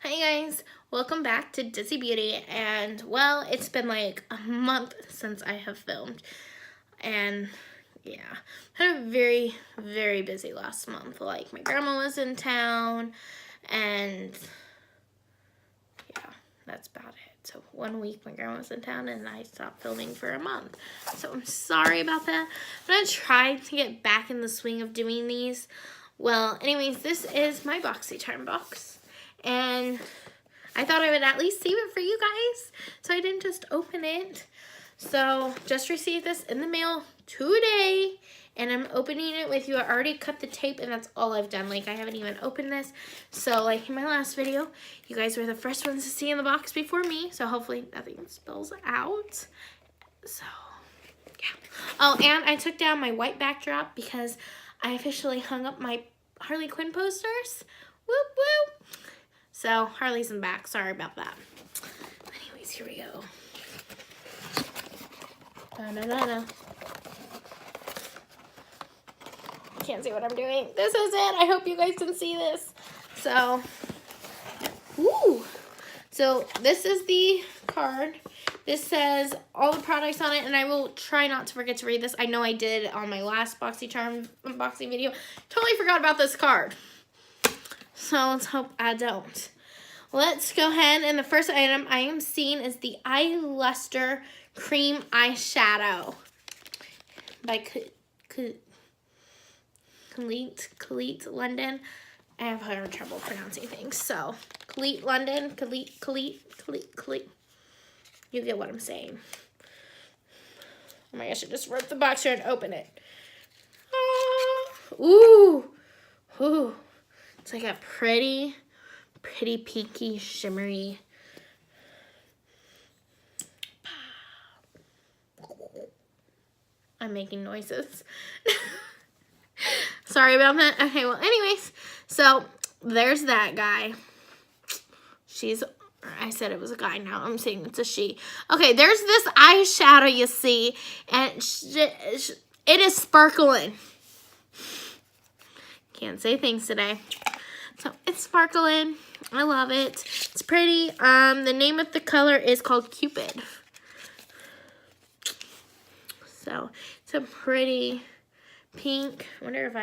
Hi guys, welcome back to Dizzy Beauty, and well, it's been like a month since I have filmed, and yeah, had a very, very busy last month. Like, my grandma was in town, and yeah, that's about it. So 1 week my grandma was in town, and I stopped filming for a month. So I'm sorry about that. I'm gonna try to get back in the swing of doing these. Well, anyways, this is my BoxyCharm box, and I thought I would at least save it for you guys, so I didn't just open it. So just received this in the mail today, and I'm opening it with you. I already cut the tape, and that's all I've done. Like, I haven't even opened this. So like in my last video, you guys were the first ones to see in the box before me, so hopefully nothing spills out. So yeah. Oh, and I took down my white backdrop because I officially hung up my Harley Quinn posters. Whoop whoop. So Harley's in back. Sorry about that. Anyways, here we go. Da-da-da-da. Can't see what I'm doing. This is it. I hope you guys can see this. So, woo. So this is the card. This says all the products on it, and I will try not to forget to read this. I know I did on my last BoxyCharm unboxing video. Totally forgot about this card. So let's hope I don't. Let's go ahead, and the first item I am seeing is the Eye Luster Cream Eyeshadow by Khalid London. I have hard trouble pronouncing things, so Khalid London, Khalid. You get what I'm saying. Oh my gosh, I just ripped the box here and opened it. Ooh. Ooh. It's like a pretty pinky, shimmery. I'm making noises. Sorry about that. Okay, well, anyways, so there's that guy. I said it was a guy, now I'm saying it's a she. Okay, there's this eyeshadow you see, and it is sparkling. Can't say things today. So it's sparkling. I love it. It's pretty. The name of the color is called Cupid. So it's a pretty pink. I wonder if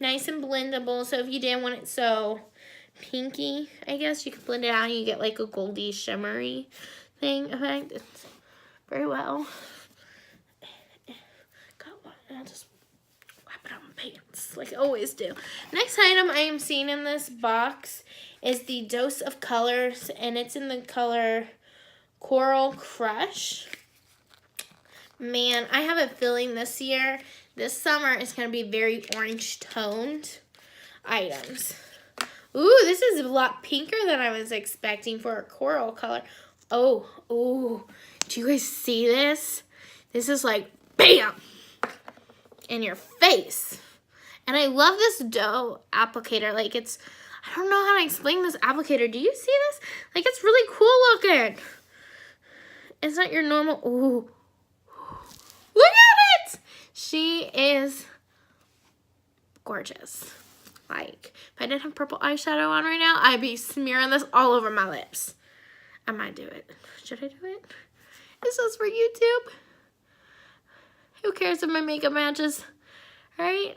nice and blendable. So if you didn't want it so pinky, I guess you could blend it out and you get like a goldy shimmery thing effect. It's very well. I'll just wrap it on my pants like I always do. Next item I am seeing in this box is the Dose of Colors, and it's in the color Coral Crush. Man, I have a feeling this summer is going to be very orange toned items. Ooh, this is a lot pinker than I was expecting for a coral color. Oh, ooh. Do you guys see this? This is like, bam, in your face. And I love this dough applicator. Like, I don't know how to explain this applicator. Do you see this? Like, it's really cool looking. It's not your normal, ooh. Look at it! She is gorgeous. Like, if I didn't have purple eyeshadow on right now, I'd be smearing this all over my lips. I might do it. Should I do it? This is for YouTube. Who cares if my makeup matches? Right?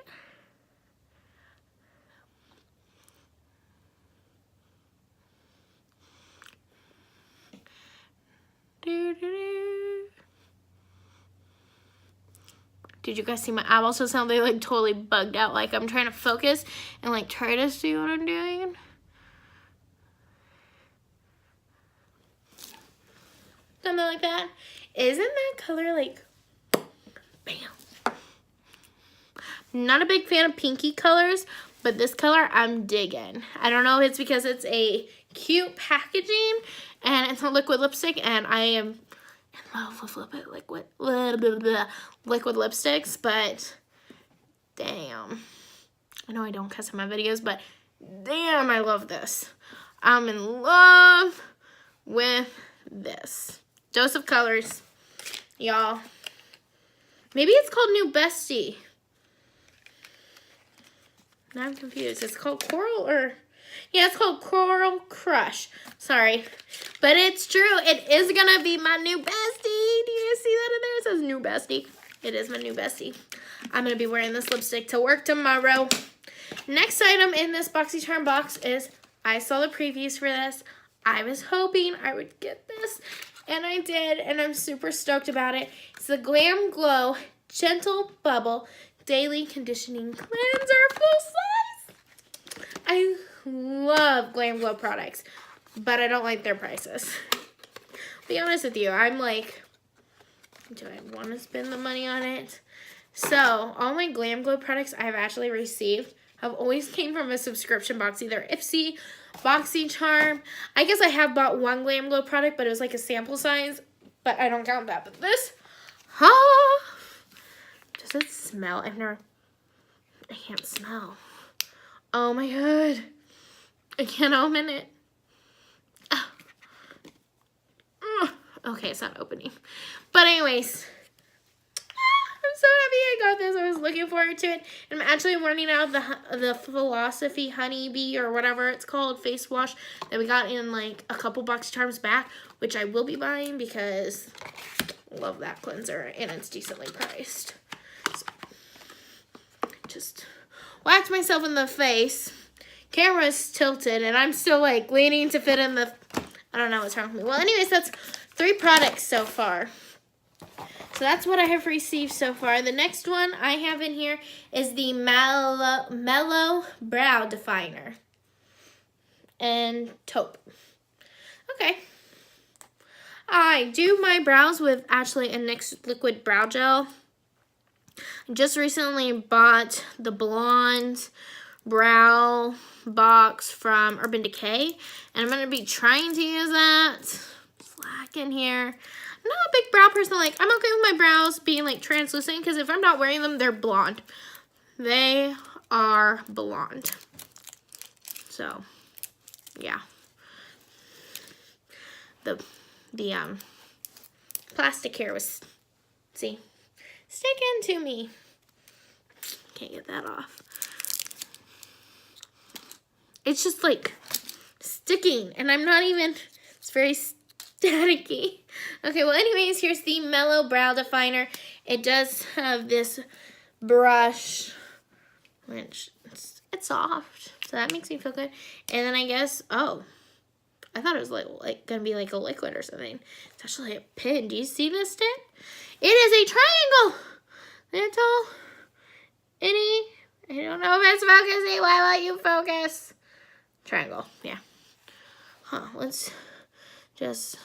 Did you guys see my eyeballs just now? They like totally bugged out. Like, I'm trying to focus and like try to see what I'm doing. Something like that. Isn't that color like, bam. Not a big fan of pinky colors, but this color I'm digging. I don't know if it's because it's a cute packaging and it's a liquid lipstick, and I am in love with liquid lipsticks, but damn. I know I don't cuss in my videos, but damn, I love this. I'm in love with this. Dose of Colors, y'all. Maybe it's called New Bestie. Now I'm confused. It's called Coral, or yeah, it's called Coral crush. Sorry. But it's true. It is going to be my new bestie. Do you see that in there? It says new bestie. It is my new bestie. I'm going to be wearing this lipstick to work tomorrow. Next item in this BoxyCharm box is, I saw the previews for this. I was hoping I would get this, and I did, and I'm super stoked about it. It's the Glam Glow Gentle Bubble Daily Conditioning Cleanser full size. I love Glam Glow products, but I don't like their prices. Be honest with you, I'm like, do I want to spend the money on it? So, all my Glam Glow products I've actually received have always came from a subscription box, either Ipsy, BoxyCharm. I guess I have bought one Glam Glow product, but it was like a sample size, but I don't count that. But this, does it smell? I can't smell. Oh my god. I can't open it. Okay, it's not opening. But anyways, I'm so happy I got this. I was looking forward to it. And I'm actually running out of the Philosophy Honeybee or whatever it's called face wash that we got in like a couple BoxyCharms back, which I will be buying because I love that cleanser and it's decently priced. So, just whacked myself in the face. Camera's tilted and I'm still like leaning to fit in the, I don't know what's wrong with me. Well, anyways, that's 3 products so far. So that's what I have received so far. The next one I have in here is the Mellow Brow Definer and taupe. Okay. I do my brows with actually a NYX liquid brow gel. I just recently bought the Blonde Brow box from Urban Decay, and I'm going to be trying to use that. Slack in here. I'm not a big brow person. Like, I'm okay with my brows being like translucent because if I'm not wearing them, they're blonde. They are blonde. So, yeah. The plastic here was, see, sticking to me. Can't get that off. It's just like sticking, and I'm not even, it's very staticky. Okay, well anyways, here's the Mellow Brow Definer. It does have this brush, which it's soft, so that makes me feel good. And then I guess, oh, I thought it was like gonna be like a liquid or something. It's actually a pin. Do you see this tip? It is a triangle. Little, itty, I don't know if it's focusing. Why won't you focus? Triangle, yeah. Let's just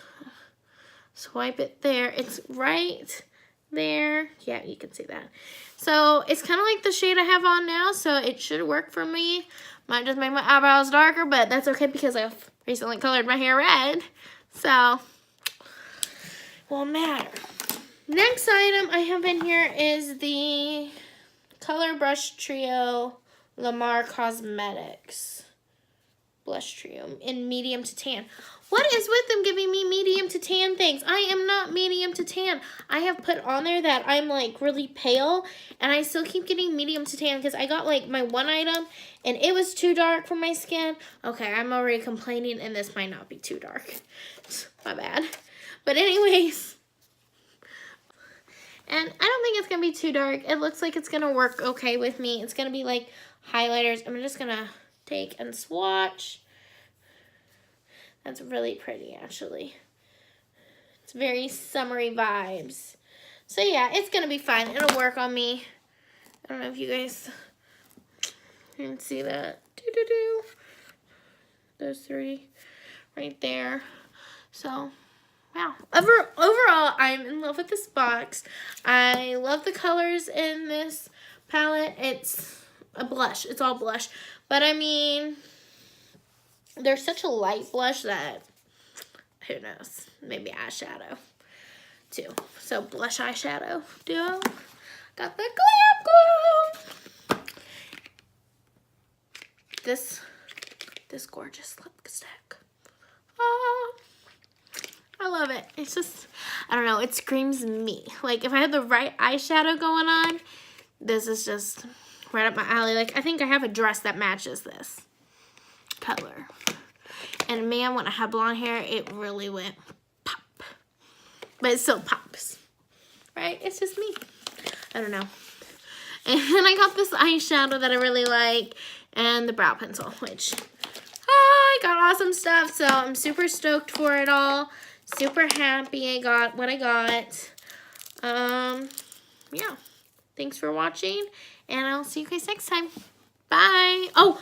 swipe it there. It's right there. Yeah, you can see that. So it's kind of like the shade I have on now, so it should work for me. Might just make my eyebrows darker, but that's okay because I've recently colored my hair red. So, won't matter. Next item I have in here is the Color Brush Trio Lamar Cosmetics Blush Trio in medium to tan. What is with them giving me medium to tan things? I am not medium to tan. I have put on there that I'm like really pale and I still keep getting medium to tan because I got like my one item and it was too dark for my skin. Okay, I'm already complaining and this might not be too dark. My bad. But anyways, and I don't think it's going to be too dark. It looks like it's going to work okay with me. It's going to be like highlighters. I'm just going to take and swatch. That's really pretty, actually. It's very summery vibes. So, yeah, it's going to be fine. It'll work on me. I don't know if you guys can see that. Those 3 right there. So, wow. Overall, I'm in love with this box. I love the colors in this palette. It's a blush. It's all blush. But, I mean, they're such a light blush that, who knows, maybe eyeshadow too. So blush eyeshadow duo. Got the Glam Glow. This gorgeous lipstick. Oh, I love it. It's just, I don't know, it screams me. Like if I had the right eyeshadow going on, this is just right up my alley. Like I think I have a dress that matches this color. And man, when I had blonde hair, it really went pop. But it still pops, right? It's just me. I don't know. And then I got this eyeshadow that I really like, and the brow pencil, which I got awesome stuff. So I'm super stoked for it all. Super happy I got what I got. Yeah. Thanks for watching, and I'll see you guys next time. Bye. Oh,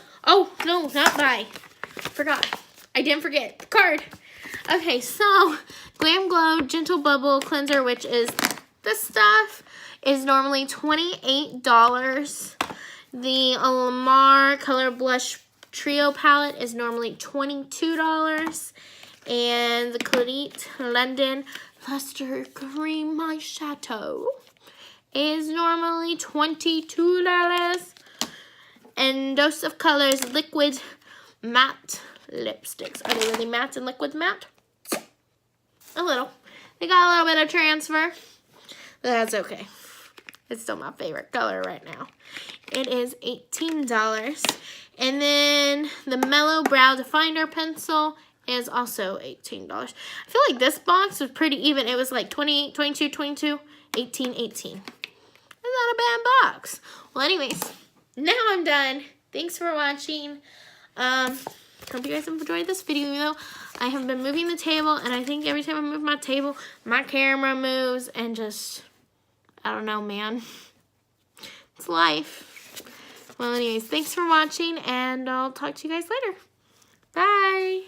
no, not bye. Forgot. I didn't forget the card. Okay, so Glam Glow Gentle Bubble Cleanser, which is this stuff, is normally $28. The Lamar Color Blush Trio Palette is normally $22. And the Colette London Luster Cream Eyeshadow is normally $22. And Dose of Colors Liquid Matte Lipsticks. Are they really matte and liquid matte? A little. They got a little bit of transfer. But that's okay. It's still my favorite color right now. It is $18. And then the Mellow Brow Definer Pencil is also $18. I feel like this box was pretty even. It was like 28, 22, 22, 18, 18. That's not a bad box. Well, anyways, now I'm done. Thanks for watching. Hope you guys enjoyed this video. Even though I have been moving the table, and I think every time I move my table, my camera moves, and just, I don't know, man. It's life. Well, anyways, thanks for watching, and I'll talk to you guys later. Bye.